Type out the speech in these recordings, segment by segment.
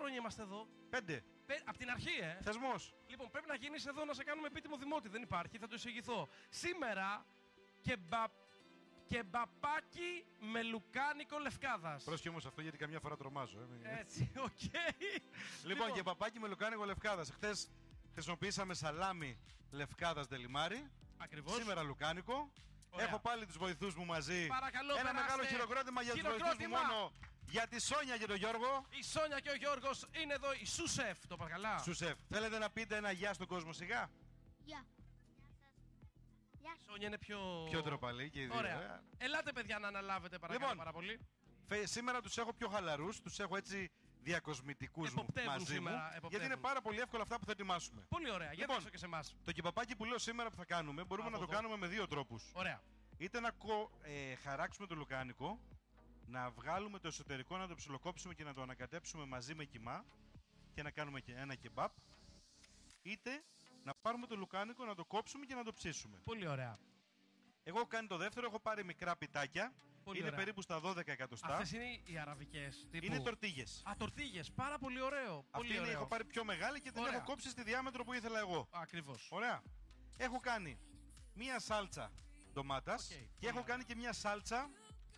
χρόνια είμαστε εδώ? 5. Απ' την αρχή, Θεσμός. Λοιπόν, πρέπει να γίνεις εδώ να σε κάνουμε επίτιμο δημότη. Δεν υπάρχει, θα το εισηγηθώ. Σήμερα κεμπαπάκι με λουκάνικο Λευκάδας. Πρόσχε όμως αυτό γιατί καμιά φορά τρομάζω. Έτσι, οκ. Λοιπόν, και παπάκι με λουκάνικο Λευκάδας. Χθες χρησιμοποιήσαμε σαλάμι Λευκάδας ντελιμάρι. Ακριβώς. Σήμερα λουκάνικο. Ωραία. Έχω πάλι τους βοηθούς μου μαζί. Παρακαλώ, ένα περάστε. μεγάλο χειροκρότημα για τους βοηθούς μου μόνο. Για τη Σόνια και τον Γιώργο. Η Σόνια και ο Γιώργος είναι εδώ, η Σουσεφ, το παρακαλά. Σουσεφ, θέλετε να πείτε ένα γεια στον κόσμο σιγά? Γεια. Γεια σας. Γεια Η Σόνια είναι πιο... Πιο ντροπαλή και οι δύο. Ωραία. Ελάτε παιδιά να αναλάβετε παρακαλώ Λοιπόν, πάρα πολύ. Σήμερα τους έχω πιο χαλαρούς, τους έχω έτσι διακοσμητικούς μου Εποπτεύουν μαζί σήμερα, μου. εποπτεύουν. Γιατί είναι πάρα πολύ εύκολο αυτά που θα ετοιμάσουμε. Πολύ ωραία, για Λοιπόν, δείξω και σε εμάς. Το κεμπαπάκι που λέω σήμερα που θα κάνουμε μπορούμε Από να το εδώ. κάνουμε με δύο τρόπους. Ωραία. Είτε να χαράξουμε το λουκάνικο, να βγάλουμε το εσωτερικό, να το ψιλοκόψουμε και να το ανακατέψουμε μαζί με κιμά και να κάνουμε και ένα κεμπάπ. Είτε να πάρουμε το λουκάνικο, να το κόψουμε και να το ψήσουμε. Πολύ ωραία. Εγώ έχω κάνει το δεύτερο, έχω πάρει μικρά πιτάκια. Πολύ Είναι ωραία. περίπου στα 12 εκατοστά. Αυτές είναι οι αραβικές τύπου. Είναι τορτίγες. Α, τορτίγες. Πάρα πολύ ωραίο. Αυτή Πολύ είναι, ωραίο. έχω πάρει πιο μεγάλη και την Ωραία. έχω κόψει στη διάμετρο που ήθελα εγώ. Ακριβώς. Ωραία. Έχω κάνει μία σάλτσα ντομάτας Οκ, και πολύ έχω κάνει και μία σάλτσα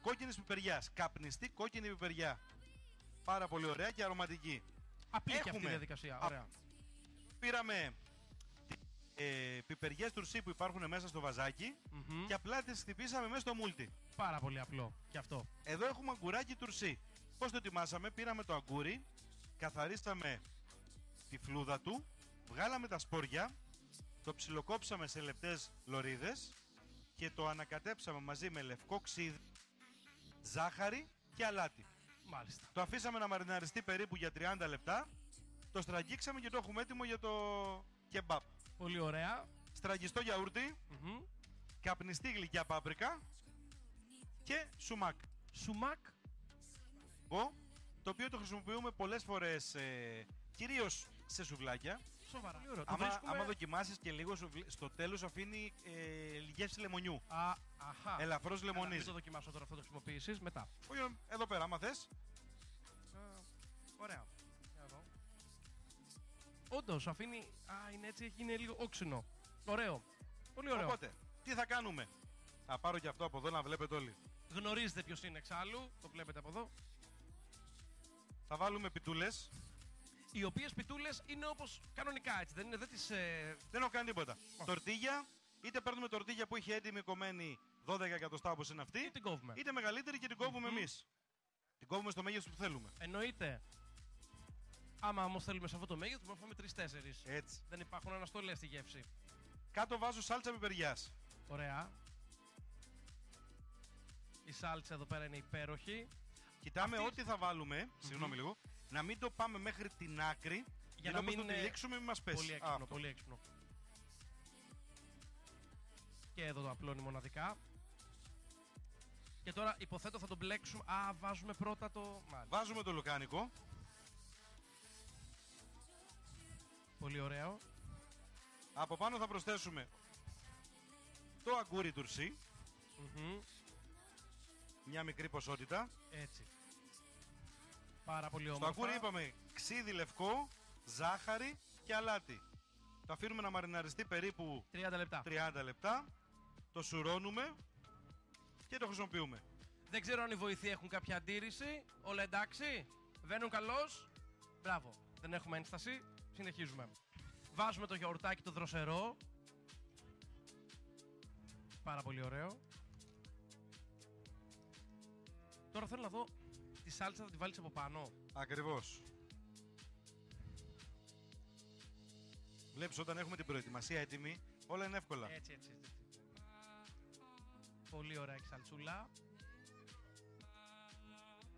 κόκκινης πιπεριάς. Καπνιστή κόκκινη πιπεριά. Πάρα πολύ ωραία και αρωματική. Απλή και αυτή η Έχουμε- διαδικασία. Ωραία. Πήραμε πιπεριές τουρσί που υπάρχουν μέσα στο βαζάκι Μμμ. και απλά τις χτυπήσαμε μέσα στο μούλτι. Πάρα πολύ απλό. Και αυτό. Εδώ έχουμε αγκουράκι τουρσί. Πώς το ετοιμάσαμε? Πήραμε το αγκούρι, καθαρίσαμε τη φλούδα του, βγάλαμε τα σπόρια, το ψιλοκόψαμε σε λεπτές λωρίδες και το ανακατέψαμε μαζί με λευκό ξύδι, ζάχαρη και αλάτι. Μάλιστα. Το αφήσαμε να μαριναριστεί περίπου για 30 λεπτά, το στραγγίξαμε και το έχουμε έτοιμο για το κεμπάπ. Πολύ ωραία. Στραγγιστό γιαούρτι, Μμμ. καπνιστή γλυκιά πάπρικα και σουμάκ. Σουμάκ. Το οποίο το χρησιμοποιούμε πολλές φορές, κυρίως σε σουβλάκια. Σοβαρά. Πολύ ωραίο. Το Άμα, βρίσκουμε... άμα δοκιμάσεις και λίγο στο τέλος αφήνει γεύση λεμονιού. Αχα. Ελαφρώς Έλα, λεμονίζει. μην το δοκιμάσω τώρα αυτό το χρησιμοποιήσεις. Μετά. Όχι, εδώ πέρα, άμα θες. Ωραία. Για να δω. Όντως, αφήνει... Α, είναι έτσι, είναι λίγο όξινο. Ωραίο. Πολύ ωραίο. Οπότε, τι θα κάνουμε? Θα πάρω και αυτό από εδώ να βλέπετε όλοι. Γνωρίζετε ποιος είναι εξάλλου. Το βλέπετε από εδώ. Θα βάλουμε πιτούλες. Οι οποίες πιτούλες είναι όπως κανονικά, έτσι. Δεν είναι, δεν τις... Δεν έχω κάνει τίποτα. Τορτίγια, είτε παίρνουμε τορτίγια που έχει έτοιμη κομμένη 12 εκατοστά όπως είναι αυτή, Ή την κόβουμε. είτε μεγαλύτερη και την κόβουμε εμείς. Την κόβουμε στο μέγεθος που θέλουμε. Εννοείται. Άμα όμως θέλουμε σε αυτό το μέγεθος, μπορούμε να φάμε 3-4. Έτσι. Δεν υπάρχουν αναστολές στη γεύση. Κάτω βάζω σάλτσα πιπεριάς. Ωραία. Η σάλτσα εδώ πέρα είναι υπέροχη. Κοιτάμε Αυτή- ό,τι θα βάλουμε, συγγνώμη λίγο, να μην το πάμε μέχρι την άκρη, Για να όπως μην το τυλίξουμε μην μας πέσει. Πολύ Α, έξυπνο, αυτό. πολύ έξυπνο. Και εδώ το απλώνει μοναδικά. Και τώρα υποθέτω θα το μπλέξουμε. Α, βάζουμε πρώτα το... Μάλιστα. Βάζουμε το λουκάνικο. Πολύ ωραίο. Από πάνω θα προσθέσουμε το αγκούρι τουρσί, Μμμ. μια μικρή ποσότητα. Έτσι. Πάρα πολύ Στο όμορφα. αγκούρι είπαμε ξύδι λευκό, ζάχαρη και αλάτι. Το αφήνουμε να μαριναριστεί περίπου 30 λεπτά. 30 λεπτά. Το σουρώνουμε και το χρησιμοποιούμε. Δεν ξέρω αν οι βοηθοί έχουν κάποια αντίρρηση. Όλα εντάξει. Βαίνουν καλώς. Μπράβο. Δεν έχουμε ένσταση. Συνεχίζουμε. Βάζουμε το γιαουρτάκι το δροσερό. Πάρα πολύ ωραίο. Τώρα θέλω να δω τη σάλτσα θα τη βάλεις από πάνω. Ακριβώς. Βλέπεις, όταν έχουμε την προετοιμασία έτοιμη, όλα είναι εύκολα. Έτσι, έτσι, έτσι. Πολύ ωραία η σαλτσούλα.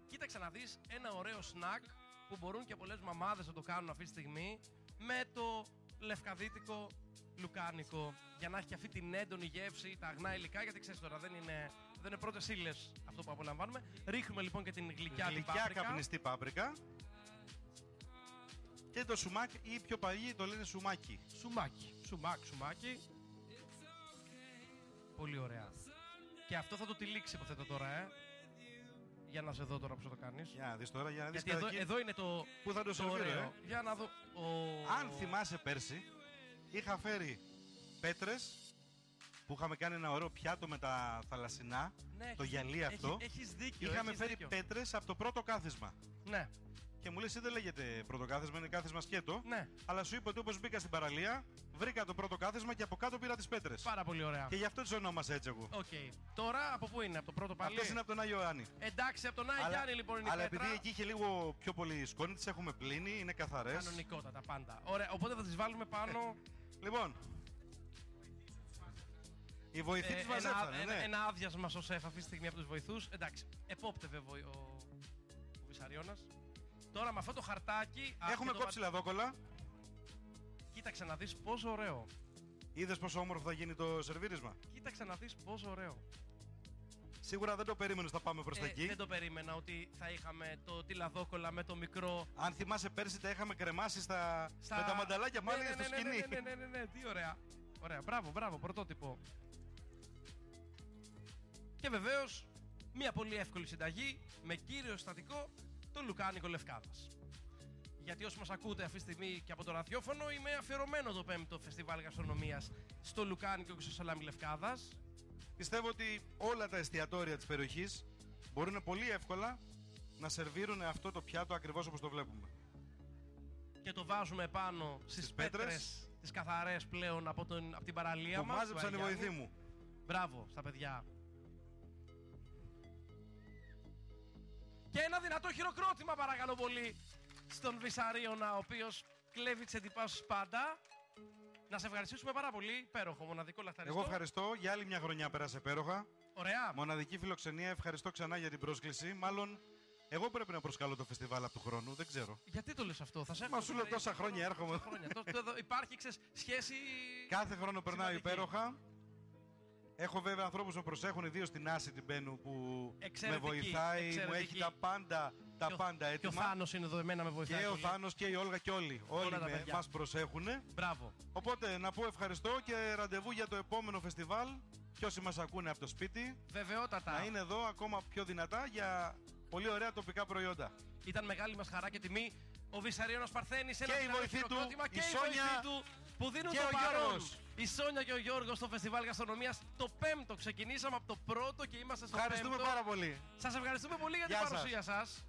Κοίταξε να δεις ένα ωραίο σνακ που μπορούν και πολλές μαμάδες να το κάνουν αυτή τη στιγμή με το λευκαδίτικο λουκάνικο για να έχει και αυτή την έντονη γεύση, τα αγνά υλικά, γιατί ξέρεις τώρα δεν είναι πρώτες ύλες αυτό που απολαμβάνουμε. Ρίχνουμε λοιπόν και την γλυκιά την Γλυκιά πάπρικα. καπνιστή πάπρικα. Και το σουμάκ ή πιο παλιοί το λένε σουμάκι. Σουμάκι. Σουμάκι. Πολύ ωραία. Και αυτό θα το τυλίξει υποθέτω τώρα, Για να σε δω τώρα πώς θα το κάνεις. Για να δεις τώρα, για να δεις Γιατί εδώ είναι πού θα το το σερβίρω, ωραίο. Για να δω. Αν θυμάσαι πέρσι, είχα φέρει πέτρες που είχαμε κάνει ένα ωραίο πιάτο με τα θαλασσινά, Ναι, το γυαλί αυτό. Έχεις δίκιο. Είχαμε έχεις φέρει δίκιο. πέτρες από το πρώτο κάθισμα. Ναι, Και μου λες, δεν λέγεται πρώτο κάθισμα, είναι κάθισμα σκέτο. ναι. Αλλά σου είπα ότι όπως μπήκα στην παραλία, βρήκα το πρώτο κάθισμα και από κάτω πήρα τις πέτρες. Πάρα πολύ ωραία. Και γι' αυτό τις ονόμασα έτσι εγώ. Οκ. Τώρα από πού είναι, από το πρώτο πάλι. Αυτές είναι από τον Άγιο Ιωάννη. Εντάξει, από τον Άγιο Γιάννη λοιπόν είναι η αλλά πέτρα. επειδή εκεί είχε λίγο πιο πολύ σκόνη, τις έχουμε πλύνει, είναι καθαρές. Κανονικότατα πάντα. Ωραία, οπότε θα τις βάλουμε πάνω. Λοιπόν, οι βοηθοί τις μαζέψανε, ναι. Ένα άδειασμα στο σεφ αυτή τη στιγμή από τους βοηθούς. Εντάξει, επόπτευε ο Βυσαριώνας. Τώρα με αυτό το χαρτάκι. Έχουμε κόψει λαδόκολλα. Κοίταξε να δεις πόσο ωραίο. Είδες πόσο όμορφο θα γίνει το σερβίρισμα. Κοίταξε να δεις πόσο ωραίο. Σίγουρα δεν το περίμενες θα πάμε προς τα εκεί. Δεν το περίμενα ότι θα είχαμε τη λαδόκολλα με το μικρό. Αν θυμάσαι πέρσι τα είχαμε κρεμάσει με τα μανταλάκια πάλι στο σκηνή. Ναι, τι ωραία. Ωραία, μπράβο, πρωτότυπο. Και βεβαίως, μια πολύ εύκολη συνταγή με κύριο συστατικό το λουκάνικο Λευκάδας. Γιατί όσοι μας ακούτε αυτή τη στιγμή και από το ραδιόφωνο, είμαι αφιερωμένο το 5ο Φεστιβάλ Γαστρονομίας στο λουκάνικο και στο σαλάμι Λευκάδας. Πιστεύω ότι όλα τα εστιατόρια της περιοχής μπορούν πολύ εύκολα να σερβίρουν αυτό το πιάτο ακριβώς όπως το βλέπουμε. Και το βάζουμε πάνω στις πέτρες, τις καθαρές πλέον από την παραλία που μας. μάζεψαν οι βοηθοί μου. Μπράβο στα παιδιά. Και ένα δυνατό χειροκρότημα παρακαλώ πολύ στον Βυσαρίωνα, ο οποίος κλέβει τις εντυπώσεις πάντα. Να σε ευχαριστήσουμε πάρα πολύ. Υπέροχο, μοναδικό λαχταριστό. Εγώ ευχαριστώ. Για άλλη μια χρονιά πέρασε υπέροχα. Ωραία. Μοναδική φιλοξενία. Ευχαριστώ ξανά για την πρόσκληση. Μάλλον εγώ πρέπει να προσκαλώ το φεστιβάλ από του χρόνου. Δεν ξέρω. Γιατί το λες αυτό, θα σε Μα σου λέω τόσα χρόνια έρχομαι. Υπάρχει σχέση. Κάθε χρόνο περνάω σημαντική. υπέροχα. Έχω βέβαια ανθρώπους που προσέχουν, ιδίως στην Άση την Μπένου που με βοηθάει, μου έχει τα πάντα έτοιμα. Και ο Θάνος είναι εδώ, εμένα με βοηθάει. Και ο πολύ. Θάνος και η Όλγα και όλοι. Όλοι μας προσέχουν. Μπράβο. Οπότε να πω ευχαριστώ και ραντεβού για το επόμενο φεστιβάλ. Και όσοι μας ακούνε από το σπίτι, Βεβαιότατα. να είναι εδώ ακόμα πιο δυνατά για πολύ ωραία τοπικά προϊόντα. Ήταν μεγάλη μας χαρά και τιμή ο Βυσαρίωνας Παρθένης, Και η βοηθή του, και η η Σόνια βοηθή του που δίνουν και το ο παρόν. Γιώργος. Η Σόνια και ο Γιώργος στο Φεστιβάλ Γαστρονομίας το 5ο. Ξεκινήσαμε από το πρώτο και είμαστε στο 5ο. Ευχαριστούμε πάρα πολύ. Σας ευχαριστούμε πολύ για την Γεια σας. παρουσία σας.